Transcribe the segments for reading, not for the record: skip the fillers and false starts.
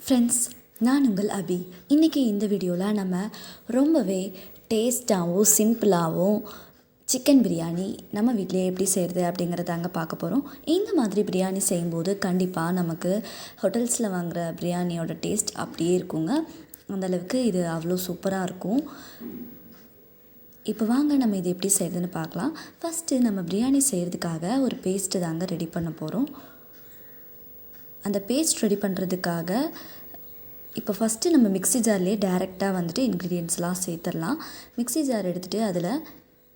Friends, நான் உங்கள் அபி. இன்றைக்கி இந்த வீடியோவில் நம்ம ரொம்பவே டேஸ்ட்டாகவும் சிம்பிளாகவும் சிக்கன் பிரியாணி நம்ம வீட்டிலே எப்படி செய்கிறது அப்படிங்கிறதாங்க பார்க்க போகிறோம். இந்த மாதிரி பிரியாணி செய்யும்போது கண்டிப்பாக நமக்கு ஹோட்டல்ஸில் வாங்குகிற பிரியாணியோட டேஸ்ட் அப்படியே இருக்குங்க. அந்தளவுக்கு இது அவ்வளோ சூப்பராக இருக்கும். இப்போ வாங்க நம்ம இது எப்படி செய்கிறதுன்னு பார்க்கலாம். ஃபஸ்ட்டு நம்ம பிரியாணி செய்கிறதுக்காக ஒரு பேஸ்ட்டு தாங்க ரெடி பண்ண போகிறோம். அந்த பேஸ்ட் ரெடி பண்ணுறதுக்காக இப்போ ஃபஸ்ட்டு நம்ம மிக்ஸி ஜார்லேயே டேரெக்டாக வந்துட்டு இன்க்ரீடியன்ட்ஸ்லாம் சேர்த்துடலாம். மிக்ஸி ஜார் எடுத்துகிட்டு அதில்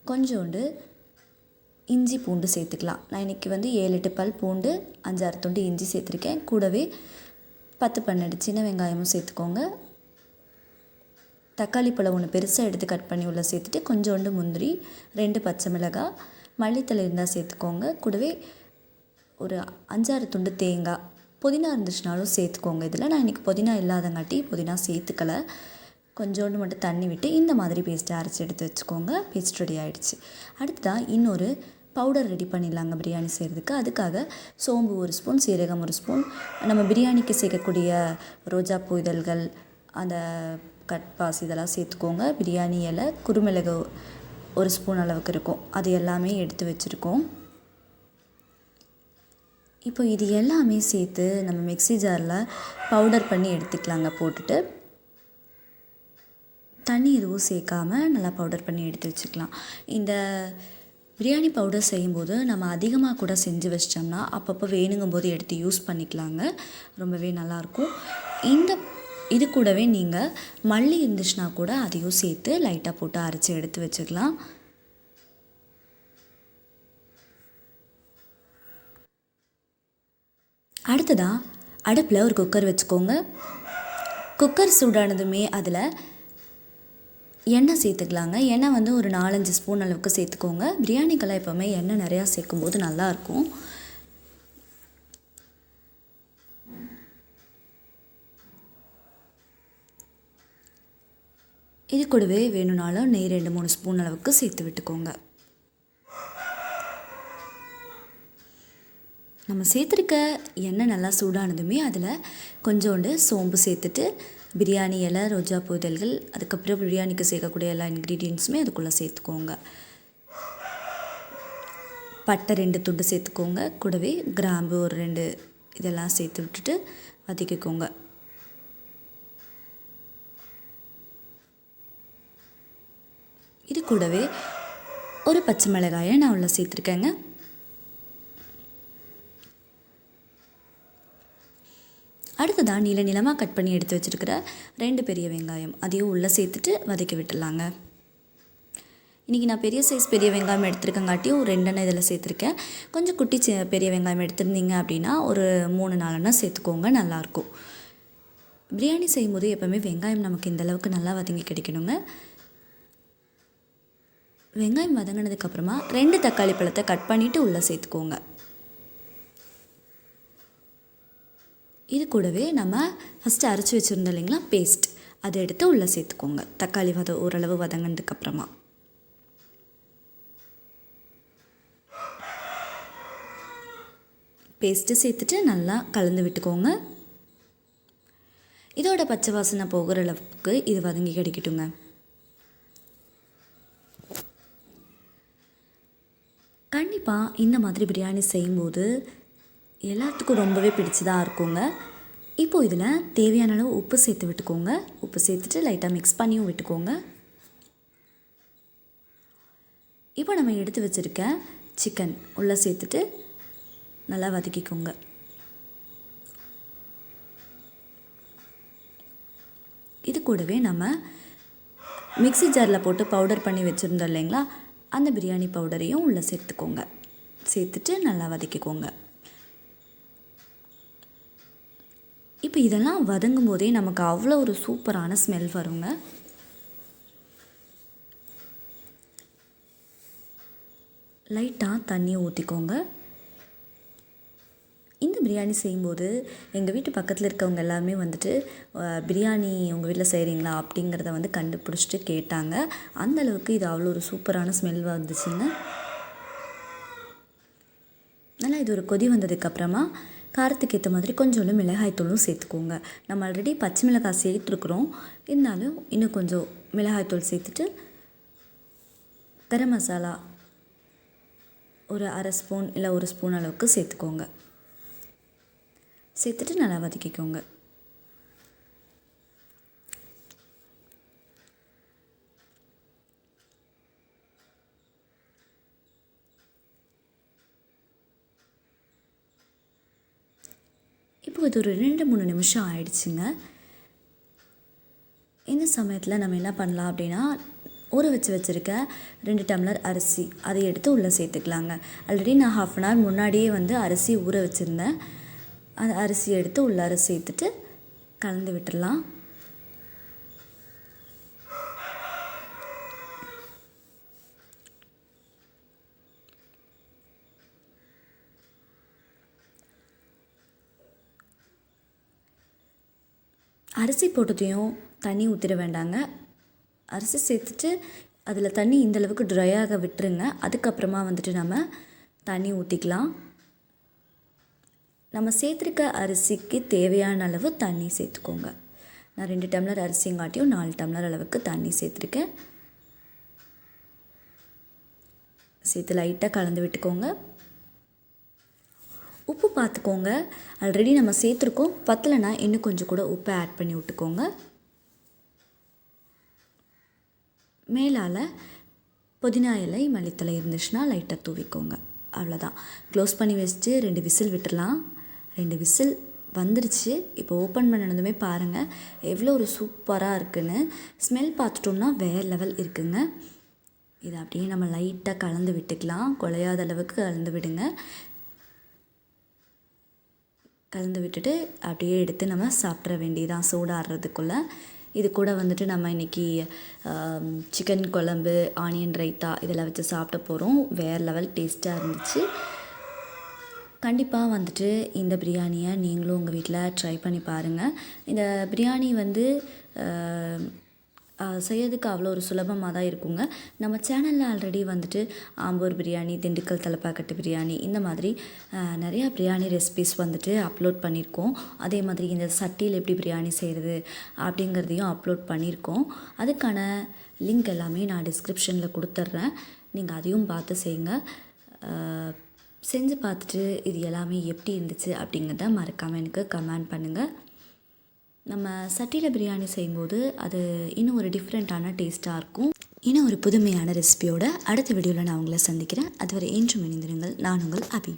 கொஞ்சோண்டு இஞ்சி பூண்டு சேர்த்துக்கலாம். நான் இன்றைக்கி 7-8 பல் பூண்டு, 5-6 துண்டு இஞ்சி சேர்த்துருக்கேன். கூடவே 10-12 சின்ன வெங்காயமும் சேர்த்துக்கோங்க. தக்காளி பழம் ஒன்று பெருசாக எடுத்து கட் பண்ணி உள்ளே சேர்த்துட்டு கொஞ்சோண்டு முந்திரி, 2 பச்சை மிளகாய், மல்லித்தலை இருந்தால் சேர்த்துக்கோங்க. கூடவே ஒரு 5-6 துண்டு தேங்காய், புதினா இருந்துச்சுனாலும் சேர்த்துக்கோங்க. இதில் நான் இன்றைக்கி புதினா இல்லாதங்காட்டி புதினா சேர்த்துக்கலை. கொஞ்சோண்டு மட்டும் தண்ணி விட்டு இந்த மாதிரி பேஸ்ட்டை அரைச்சி எடுத்து வச்சுக்கோங்க. பேஸ்ட் ரெடி ஆகிடுச்சு. அடுத்ததாக இன்னொரு பவுடர் ரெடி பண்ணிடலாங்க பிரியாணி செய்கிறதுக்கு. அதுக்காக சோம்பு 1 ஸ்பூன், சீரகம் 1 ஸ்பூன், நம்ம பிரியாணிக்கு சேர்க்கக்கூடிய ரோஜாப்பூ இதழ்கள், அந்த கட்பாசி இதெல்லாம் சேர்த்துக்கோங்க. பிரியாணி இலை, குருமிளகு 1 ஸ்பூன் அளவுக்கு இருக்கும். அது எல்லாமே எடுத்து வச்சுருக்கோம். இப்போ இது எல்லாமே சேர்த்து நம்ம மிக்ஸி ஜாரில் பவுடர் பண்ணி எடுத்துக்கலாங்க. போட்டுட்டு தண்ணி எதுவும் சேர்க்காமல் நல்லா பவுடர் பண்ணி எடுத்து வச்சுக்கலாம். இந்த பிரியாணி பவுடர் செய்யும்போது நம்ம அதிகமாக கூட செஞ்சு வச்சிட்டோம்னா அப்பப்போ வேணுங்கும்போது எடுத்து யூஸ் பண்ணிக்கலாங்க. ரொம்பவே நல்லாயிருக்கும். இது கூடவே நீங்கள் மல்லி இருந்துச்சுன்னா கூட அதையும் சேர்த்து லைட்டாக போட்டு அரைச்சி எடுத்து வச்சுக்கலாம். அடுத்ததாக அடுப்பில் ஒரு குக்கர் வச்சுக்கோங்க. குக்கர் சூடானதுமே அதில் எண்ணெய் சேர்த்துக்கலாங்க. எண்ணெய் ஒரு 4-5 ஸ்பூன் அளவுக்கு சேர்த்துக்கோங்க. பிரியாணிக்கெல்லாம் எப்போவுமே எண்ணெய் நிறையா சேர்க்கும்போது நல்லாயிருக்கும். இது கூடவே வேணும்னாலும் நெய் 2-3 ஸ்பூன் அளவுக்கு சேர்த்து விட்டுக்கோங்க. நம்ம சேர்த்துருக்க எண்ணெய் நல்லா சூடானதுமே அதில் கொஞ்சோண்டு சோம்பு சேர்த்துட்டு பிரியாணி இலை, ரோஜாப்பூ இதழ்கள், அதுக்கப்புறம் பிரியாணிக்கு சேர்க்கக்கூடிய எல்லா இன்க்ரீடியன்ட்ஸுமே அதுக்குள்ளே சேர்த்துக்கோங்க. பட்டை 2 துண்டு சேர்த்துக்கோங்க. கூடவே கிராம்பு ஒரு 2 இதெல்லாம் சேர்த்து விட்டுட்டு வதக்கிக்கோங்க. இது கூடவே ஒரு பச்சை மிளகாயை நான் உள்ள சேர்த்துருக்கேங்க. அடுத்ததாக நீளமாக கட் பண்ணி எடுத்து வச்சுருக்கிற 2 பெரிய வெங்காயம் அதையும் உள்ளே சேர்த்துட்டு வதக்கி விட்டுடலாங்க. இன்றைக்கி நான் பெரிய சைஸ் பெரிய வெங்காயம் எடுத்துருக்கங்காட்டியும் 2 எண்ணெய் இதில் சேர்த்துருக்கேன். கொஞ்சம் குட்டி பெரிய வெங்காயம் எடுத்துருந்தீங்க அப்படின்னா ஒரு 3-4 எண்ணெய் சேர்த்துக்கோங்க. நல்லாயிருக்கும். பிரியாணி செய்யும்போது எப்போவுமே வெங்காயம் நமக்கு இந்தளவுக்கு நல்லா வதங்கி கிடைக்கணுங்க. வெங்காயம் வதங்கினதுக்கப்புறமா 2 தக்காளி பழத்தை கட் பண்ணிவிட்டு உள்ளே சேர்த்துக்கோங்க. இது கூடவே நம்ம ஃபஸ்ட்டு அரைச்சி வச்சுருந்தோம் இல்லைங்களா பேஸ்ட், அதை எடுத்து உள்ளே சேர்த்துக்கோங்க. தக்காளி ஓரளவு வதங்கினதுக்கப்புறமா பேஸ்ட்டு சேர்த்துட்டு நல்லா கலந்து விட்டுக்கோங்க. இதோட பச்சை வாசனை போகிற அளவுக்கு இது வதங்கி கிடைக்கட்டுங்க. கண்டிப்பாக இந்த மாதிரி பிரியாணி செய்யும்போது எல்லாத்துக்கும் ரொம்பவே பிடிச்சதாக இருக்குங்க. இப்போது இதில் தேவையான அளவு உப்பு சேர்த்து விட்டுக்கோங்க. உப்பு சேர்த்துட்டு லைட்டாக மிக்ஸ் பண்ணியும் விட்டுக்கோங்க. இப்போ நம்ம எடுத்து வச்சுருக்க சிக்கன் உள்ளே சேர்த்துட்டு நல்லா வதக்கிக்கோங்க. இது கூடவே நம்ம மிக்ஸி ஜாரில் போட்டு பவுடர் பண்ணி வச்சுருந்தோம் இல்லைங்களா, அந்த பிரியாணி பவுடரையும் உள்ளே சேர்த்துக்கோங்க. சேர்த்துட்டு நல்லா வதக்கிக்கோங்க. இப்போ இதெல்லாம் வதங்கும் போதே நமக்கு அவ்வளோ ஒரு சூப்பரான ஸ்மெல் வருங்க. லைட்டாக தண்ணியை ஊற்றிக்கோங்க. இந்த பிரியாணி செய்யும்போது எங்கள் வீட்டு பக்கத்தில் இருக்கவங்க எல்லாருமே பிரியாணி உங்கள் வீட்டில் செய்கிறீங்களா அப்படிங்கிறத கண்டுபிடிச்சிட்டு கேட்டாங்க. அந்தளவுக்கு இது அவ்வளோ ஒரு சூப்பரான ஸ்மெல் வந்துச்சுங்க. நல்லா இது ஒரு கொதி வந்ததுக்கப்புறமா காரத்துக்கு ஏற்ற மாதிரி கொஞ்சோண்டு மிளகாய்த்தூளும் சேர்த்துக்கோங்க. நம்ம ஆல்ரெடி பச்சை மிளகாய் சேர்த்துருக்குறோம், இருந்தாலும் இன்னும் கொஞ்சம் மிளகாய்த்தூள் சேர்த்துட்டு கரம் மசாலா ஒரு 1/2 ஸ்பூன் இல்லை 1 ஸ்பூன் அளவுக்கு சேர்த்துக்கோங்க. சேர்த்துட்டு நல்லா வதக்கிக்கோங்க. இப்போ இது ஒரு 2-3 நிமிஷம் ஆயிடுச்சுங்க. இந்த சமயத்தில் நம்ம என்ன பண்ணலாம் அப்படின்னா, ஊற வச்சுருக்க 2 டம்ளர் அரிசி அதை எடுத்து உள்ளே சேர்த்துக்கலாங்க. ஆல்ரெடி நான் 1/2 அன் ஹவர் முன்னாடியே அரிசி ஊற வச்சுருந்தேன். அந்த அரிசியை எடுத்து உள்ளார சேர்த்துட்டு கலந்து விட்டுடலாம். அரிசி போட்டதையும் தண்ணி ஊற்றிட வேண்டாங்க. அரிசி சேர்த்துட்டு அதில் தண்ணி இந்தளவுக்கு ட்ரையாக விட்டுருங்க. அதுக்கப்புறமா நம்ம தண்ணி ஊற்றிக்கலாம். நம்ம சேர்த்துருக்க அரிசிக்கு தேவையான அளவு தண்ணி சேர்த்துக்கோங்க. நான் 2 டம்ளர் அரிசிங்காட்டியும் 4 டம்ளர் அளவுக்கு தண்ணி சேர்த்துருக்கேன். சேர்த்து லைட்டாக கலந்து விட்டுக்கோங்க. உப்பு பார்த்துக்கோங்க. ஆல்ரெடி நம்ம சேர்த்துருக்கோம், பத்தலைன்னா இன்னும் கொஞ்சம் கூட உப்பை ஆட் பண்ணி விட்டுக்கோங்க. மேலால் புதினா இலை மல்லித்தலை இருந்துச்சுன்னா லைட்டாக தூவிக்கோங்க. அவ்வளோதான். க்ளோஸ் பண்ணி வச்சுட்டு 2 விசில் விட்டுடலாம். 2 விசில் வந்துருச்சு. இப்போ ஓப்பன் பண்ணினதுமே பாருங்கள் எவ்வளோ ஒரு சூப்பராக இருக்குன்னு. ஸ்மெல் பார்த்துட்டோம்னா வேறு லெவல் இருக்குங்க. இதை அப்படியே நம்ம லைட்டாக கலந்து விட்டுக்கலாம். குழையாத அளவுக்கு கலந்து விடுங்க. கலந்து விட்டுட்டு அப்படியே எடுத்து நம்ம சாப்பிட்ற வேண்டியதான் சூடாடுறதுக்குள்ளே. இது கூட நம்ம இன்றைக்கி சிக்கன் குழம்பு, ஆனியன் ரைத்தா இதெல்லாம் வச்சு சாப்பிட போகிறோம். வேறு லெவல் டேஸ்ட்டாக இருந்துச்சு. கண்டிப்பாக இந்த பிரியாணியை நீங்களும் உங்கள் வீட்டில் ட்ரை பண்ணி பாருங்கள். இந்த பிரியாணி செய்யறதுக்கு அவ்வளோ ஒரு சுலபமாக தான் இருக்குங்க. நம்ம சேனலில் ஆல்ரெடி ஆம்பூர் பிரியாணி, திண்டுக்கல் தலப்பாக்கட்டு பிரியாணி இந்த மாதிரி நிறையா பிரியாணி ரெசிபிஸ் அப்லோட் பண்ணியிருக்கோம். அதே மாதிரி இந்த சட்டியில் எப்படி பிரியாணி செய்கிறது அப்படிங்கிறதையும் அப்லோட் பண்ணியிருக்கோம். அதுக்கான லிங்க் எல்லாமே நான் டிஸ்கிரிப்ஷனில் கொடுத்துட்றேன். நீங்கள் அதையும் பார்த்து செய்யுங்க. செஞ்சு பார்த்துட்டு இது எல்லாமே எப்படி இருந்துச்சு அப்படிங்கிறத மறக்காமல் எனக்கு கமெண்ட் பண்ணுங்கள். நம்ம சட்டியில் பிரியாணி செய்யும்போது அது இன்னும் ஒரு டிஃப்ரெண்ட்டான டேஸ்ட்டாக இருக்கும். இன்னும் ஒரு புதுமையான ரெசிபியோட அடுத்த வீடியோவில் நான் உங்களை சந்திக்கிறேன். அதுவரை என்றும் இணைந்திருங்கள். நான் உங்கள் அபி.